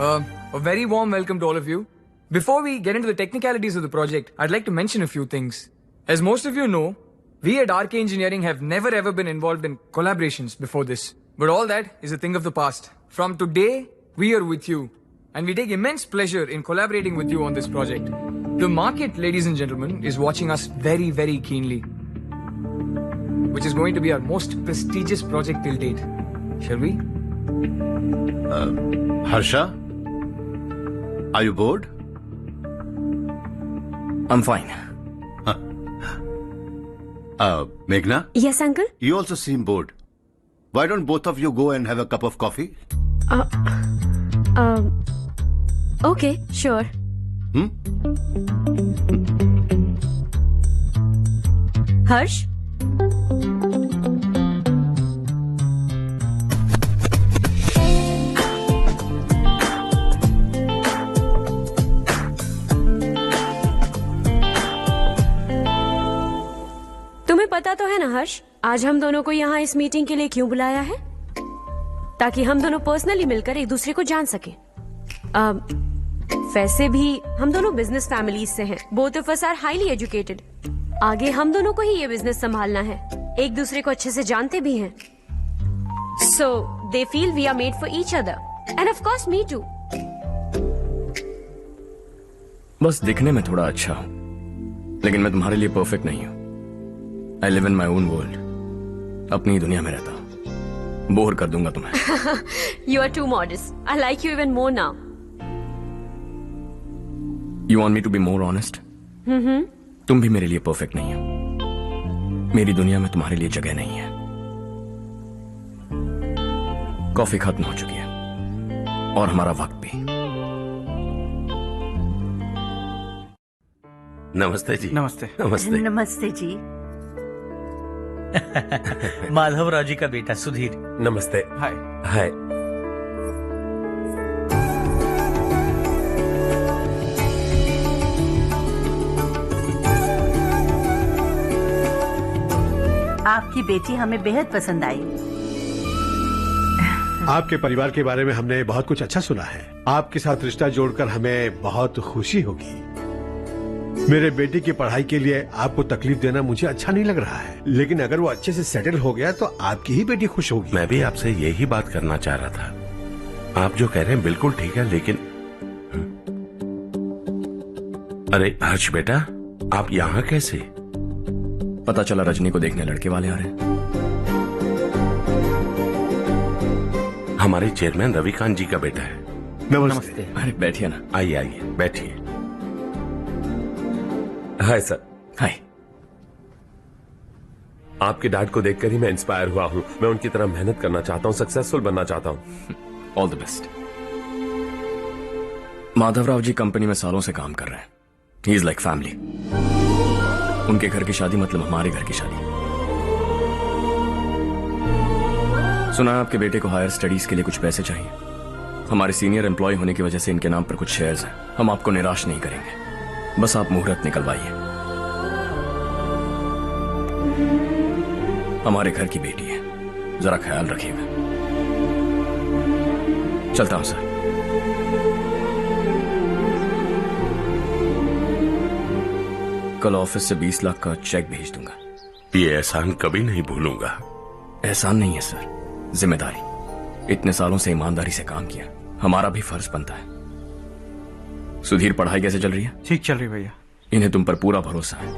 A very warm welcome to all of you. Before we get into the technicalities of the project, I'd like to mention a few things. As most of you know, we at RK Engineering have never ever been involved in collaborations before this. But all that is a thing of the past. From today, we are with you. And we take immense pleasure in collaborating with you on this project. The market, ladies and gentlemen, is watching us very, very keenly. Which is going to be our most prestigious project till date. Shall we? Harsha? Are you bored? I'm fine. Meghna? Yes, uncle? You also seem bored. Why don't both of you go and have a cup of coffee? Okay, sure. Harsh? तुम्हें पता तो है ना हर्ष, आज हम दोनों को यहाँ इस मीटिंग के लिए क्यों बुलाया है? ताकि हम दोनों पर्सनली मिलकर एक दूसरे को जान सके। वैसे भी हम दोनों बिजनेस फैमिलीज से हैं। Both of us are highly educated. आगे हम दोनों को ही ये बिजनेस संभालना है। एक दूसरे को अच्छे से जानते भी हैं। So they feel we are made for each other and of course me too. बस दिखने में थोड़ा अच्छा हूं, लेकिन मैं तुम्हारे लिए परफेक्ट नहीं हूं। I live in my own world. अपनी दुनिया में रहता हूं। बोर कर दूंगा तुम्हें। You are too modest. I like you even more now. You want me to be more honest? तुम भी मेरे लिए परफेक्ट नहीं हो। मेरी दुनिया में तुम्हारे लिए जगह नहीं है। कॉफी खत्म हो चुकी है और हमारा वक्त भी। नमस्ते जी। नमस्ते। नमस्ते। नमस्ते जी। माधवराव जी का बेटा सुधीर। नमस्ते। हाय। हाय। आपकी बेटी हमें बेहद पसंद आई। आपके परिवार के बारे में हमने बहुत कुछ अच्छा सुना है। आपके साथ रिश्ता जोड़कर हमें बहुत खुशी होगी। मेरे बेटे की पढ़ाई के लिए आपको तकलीफ देना मुझे अच्छा नहीं लग रहा है, लेकिन अगर वो अच्छे से सेटल हो गया तो आपकी ही बेटी खुश होगी। मैं भी आपसे यही बात करना चाह रहा था। आप जो कह रहे हैं बिल्कुल ठीक है, लेकिन अरे हर्ष बेटा, आप यहाँ कैसे? पता चला रजनी को देखने लड़के वाले आ रहे हैं। हमारे चेयरमैन रविकांत जी का बेटा है। नमस्ते। अरे बैठिए ना। आइए आइए बैठिए। Hi sir. हाय। आपके डैड को देखकर ही मैं इंस्पायर हुआ हूँ। मैं उनकी तरह मेहनत करना चाहता हूँ, सक्सेसफुल बनना चाहता हूँ। All the best. Madhavrao ji company में सालों से काम कर रहे हैं। He is like family. उनके घर की शादी मतलब हमारे घर की शादी। सुना आपके बेटे को हायर स्टडीज के लिए कुछ पैसे चाहिए। हमारे सीनियर एम्प्लॉय होने की वजह से इनके नाम पर कुछ शेयर्स हैं। हम आपको निराश नहीं करेंगे, बस आप मुहूर्त निकलवाइए। हमारे घर की बेटी है, जरा ख्याल रखिएगा। चलता हूं सर। कल ऑफिस से 20 लाख का चेक भेज दूंगा। ये एहसान कभी नहीं भूलूंगा। एहसान नहीं है सर, जिम्मेदारी। इतने सालों से ईमानदारी से काम किया, हमारा भी फर्ज बनता है। सुधीर, पढ़ाई कैसे चल रही है? ठीक चल रही भैया। इन्हें तुम पर पूरा भरोसा है।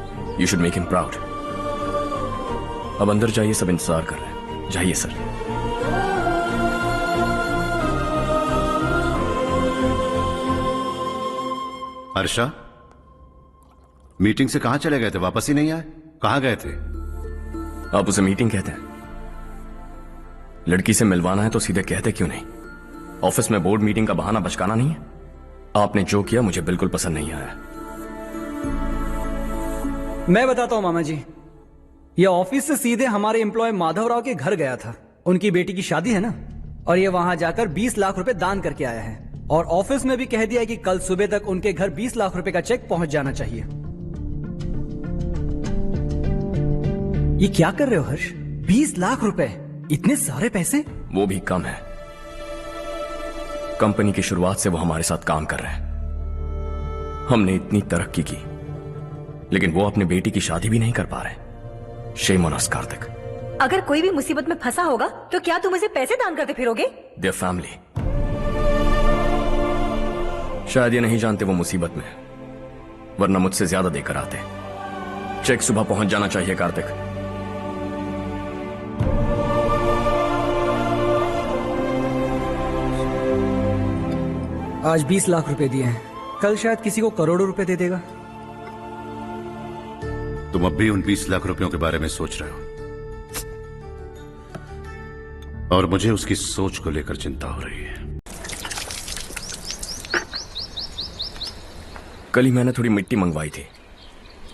You should make him proud. अब अंदर जाइए, सब इंतजार कर रहे हैं। जाइए सर। हर्षा, मीटिंग से कहाँ चले गए थे? वापस ही नहीं आए? कहाँ गए थे? आप उसे मीटिंग कहते हैं? लड़की से मिलवाना है तो सीधे कहते क्यों नहीं? ऑफिस में बोर्ड मीटिंग का बहाना बचकाना नहीं है। आपने जो किया मुझे बिल्कुल पसंद नहीं आया। मैं बताता हूँ मामा जी, ये ऑफिस से सीधे हमारे एम्प्लॉय माधवराव के घर गया था। उनकी बेटी की शादी है ना, और ये वहां जाकर 20 लाख रुपए दान करके आया है। और ऑफिस में भी कह दिया कि कल सुबह तक उनके घर 20 लाख रुपए का चेक पहुंच जाना चाहिए। ये क्या कर रहे हो हर्ष? 20 लाख रुपए, इतने सारे पैसे? वो भी कम है। कंपनी की शुरुआत से वो हमारे साथ काम कर रहे हैं। हमने इतनी तरक्की की, लेकिन वो अपने बेटी की शादी भी नहीं कर पा रहे। Shame on us Kartik. अगर कोई भी मुसीबत में फंसा होगा तो क्या तुम उसे पैसे दान करते फिरोगे? Their family. शायद ये नहीं जानते वो मुसीबत में, वरना मुझसे ज्यादा देकर आते। चेक सुबह पहुंच जाना चाहिए कार्तिक। आज 20 लाख रुपए दिए हैं, कल शायद किसी को करोड़ों रुपए दे देगा। तुम अब भी उन 20 लाख रुपयों के बारे में सोच रहे हो, और मुझे उसकी सोच को लेकर चिंता हो रही है। कल ही मैंने थोड़ी मिट्टी मंगवाई थी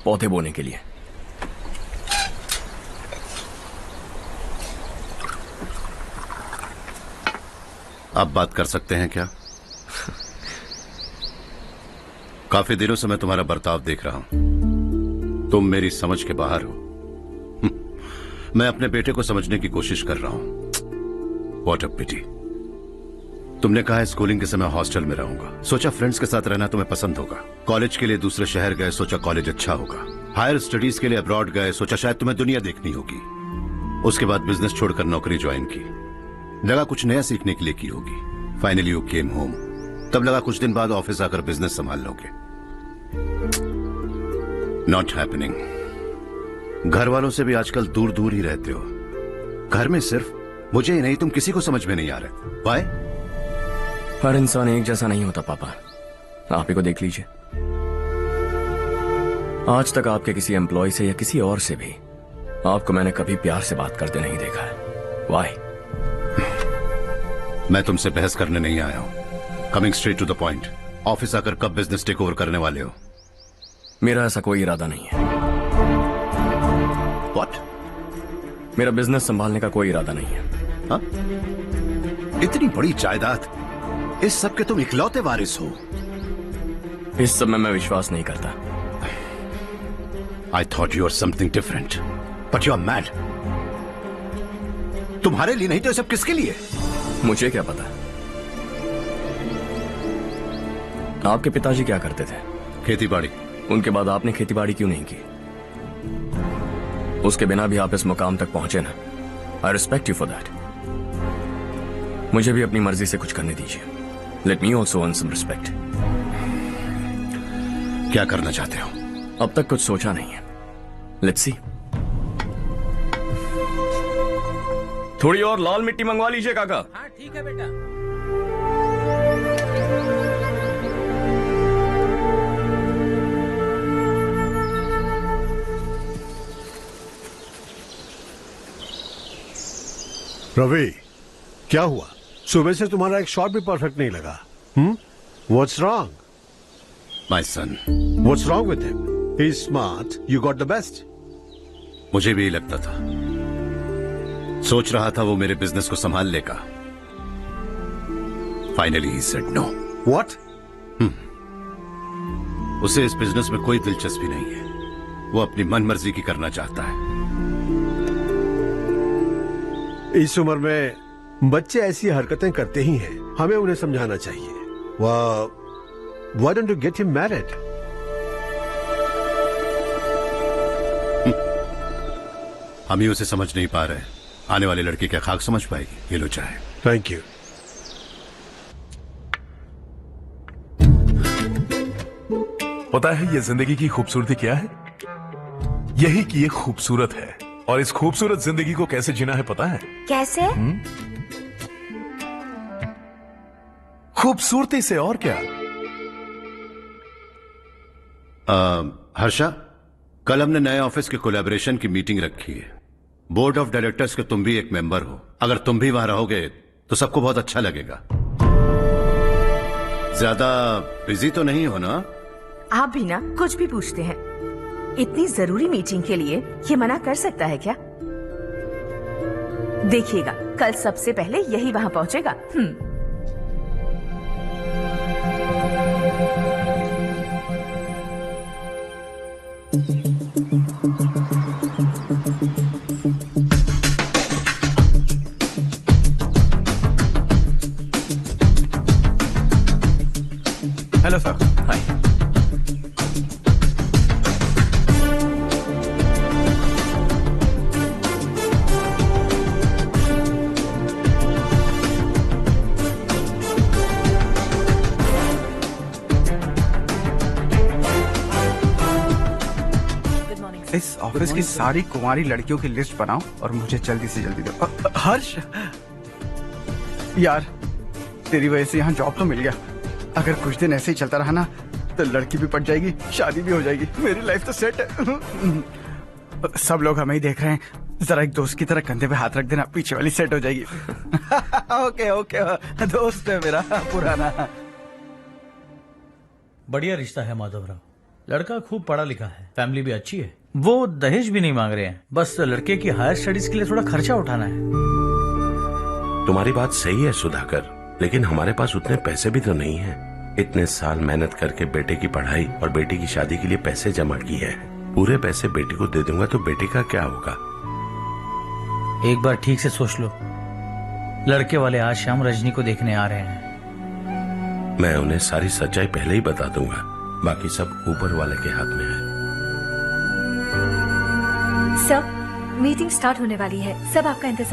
पौधे बोने के लिए। आप बात कर सकते हैं क्या? काफी दिनों से मैं तुम्हारा बर्ताव देख रहा हूं। तुम मेरी समझ के बाहर हो। मैं अपने बेटे को समझने की कोशिश कर रहा हूं। What a pity। तुमने कहा है स्कूलिंग के समय हॉस्टल में रहूंगा, सोचा फ्रेंड्स के साथ रहना तुम्हें पसंद होगा। कॉलेज के लिए दूसरे शहर गए, सोचा कॉलेज अच्छा होगा। हायर स्टडीज के लिए अब्रॉड गए, सोचा शायद तुम्हें दुनिया देखनी होगी। उसके बाद बिजनेस छोड़कर नौकरी ज्वाइन की, लगा कुछ नया सीखने के लिए की होगी। फाइनली यू केम होम, तब लगा कुछ दिन बाद ऑफिस आकर बिजनेस संभाल लोगे। Not happening. घर वालों से भी आजकल दूर दूर ही रहते हो। घर में सिर्फ मुझे ही नहीं, तुम किसी को समझ में नहीं आ रहे। वाई? हर इंसान एक जैसा नहीं होता पापा, आप ही को देख लीजिए। आज तक आपके किसी एम्प्लॉय से या किसी और से भी आपको मैंने कभी प्यार से बात करते नहीं देखा है। वाई? मैं तुमसे बहस करने नहीं आया हूं। Coming straight to the point, office आकर कब बिजनेस टेक ओवर करने वाले हो? मेरा ऐसा कोई इरादा नहीं है। व्हाट? मेरा बिजनेस संभालने का कोई इरादा नहीं है। हाँ? इतनी बड़ी जायदाद, इस सब के तुम इकलौते वारिस हो। इस सब में मैं विश्वास नहीं करता। I thought you were something different, but you are mad। तुम्हारे लिए नहीं तो ये सब किसके लिए? मुझे क्या पता। आपके पिताजी क्या करते थे? खेतीबाड़ी। उनके बाद आपने खेतीबाड़ी क्यों नहीं की? उसके बिना भी आप इस मुकाम तक पहुंचे ना। I respect you for that. मुझे भी अपनी मर्जी से कुछ करने दीजिए। Let me also earn some respect. क्या करना चाहते हो? अब तक कुछ सोचा नहीं है। Let's see. थोड़ी और लाल मिट्टी मंगवा लीजिए काका। हाँ ठीक है बेटा। रवि, क्या हुआ? सुबह से तुम्हारा एक शॉट भी परफेक्ट नहीं लगा। What's wrong? My son। What's wrong with him? He's smart. You got the best। मुझे भी यही लगता था। सोच रहा था वो मेरे बिजनेस को संभाल लेगा। Finally he said no. What? उसे इस बिजनेस में कोई दिलचस्पी नहीं है। वो अपनी मनमर्जी की करना चाहता है। इस उम्र में बच्चे ऐसी हरकतें करते ही हैं। हमें उन्हें समझाना चाहिए। Why don't you get him married? हम ही उसे समझ नहीं पा रहे। आने वाली लड़की क्या खाक समझ पाएगी? ये लो चाहे। Thank you। पता है ये जिंदगी की खूबसूरती क्या है? यही कि ये खूबसूरत है, और इस खूबसूरत जिंदगी को कैसे जीना है पता है? कैसे? खूबसूरती से, और क्या। हर्षा, कल हमने नए ऑफिस के कोलैबोरेशन की मीटिंग रखी है। बोर्ड ऑफ डायरेक्टर्स के तुम भी एक मेंबर हो। अगर तुम भी वहां रहोगे तो सबको बहुत अच्छा लगेगा। ज्यादा बिजी तो नहीं हो ना? आप भी ना कुछ भी पूछते हैं। इतनी जरूरी मीटिंग के लिए ये मना कर सकता है क्या? देखिएगा, कल सबसे पहले यही वहां पहुंचेगा। Hello sir. हाय। इस ऑफिस की सारी कुंवारी लड़कियों की लिस्ट बनाओ और मुझे जल्दी से जल्दी दो। हर्ष यार, तेरी वजह से यहाँ जॉब तो मिल गया। अगर कुछ दिन ऐसे ही चलता रहा ना तो लड़की भी पट जाएगी, शादी भी हो जाएगी, मेरी लाइफ तो सेट है। सब लोग हमें ही देख रहे हैं, जरा एक दोस्त की तरह कंधे पे हाथ रख देना, पीछे वाली सेट हो जाएगी। ओके ओके, दोस्त है मेरा पुराना। बढ़िया रिश्ता है माधवराव। लड़का खूब पढ़ा लिखा है, फैमिली भी अच्छी है। वो दहेज भी नहीं मांग रहे हैं, बस लड़के की हायर स्टडीज के लिए थोड़ा खर्चा उठाना है। तुम्हारी बात सही है सुधाकर, लेकिन हमारे पास उतने पैसे भी तो नहीं है। इतने साल मेहनत करके बेटे की पढ़ाई और बेटी की शादी के लिए पैसे जमा किए हैं। पूरे पैसे बेटी को दे दूंगा तो बेटे का क्या होगा? एक बार ठीक से सोच लो। लड़के वाले आज शाम रजनी को देखने आ रहे हैं। मैं उन्हें सारी सच्चाई पहले ही बता दूंगा, बाकी सब ऊपर वाले के हाथ में है। सर, मीटिंग स्टार्ट होने वाली है, सब आपका इंतजार